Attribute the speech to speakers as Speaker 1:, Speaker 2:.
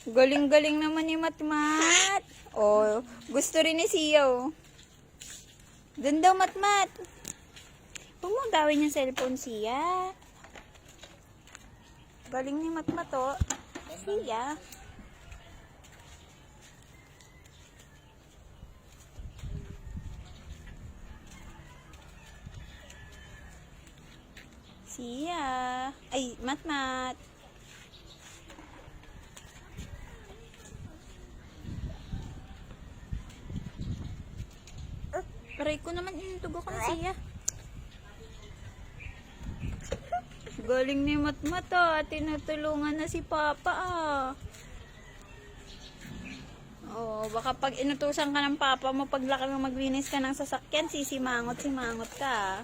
Speaker 1: Galing-galing naman ni Matmat. Oh, gusto rin ni Sia, oh. Doon daw, Matmat. Huwag mo gawin yung cellphone, Sia. Galing ni Matmat, oh. Sia. Sia. Ay, Matmat. Aray ko naman, inutog ako na Sia. Galing ni Matmat, ah. Tinutulungan na si Papa, ah. Oh, baka pag inutusan ka ng Papa mo, paglaki mo maglinis ka ng sasakyan, simangot ka, ah.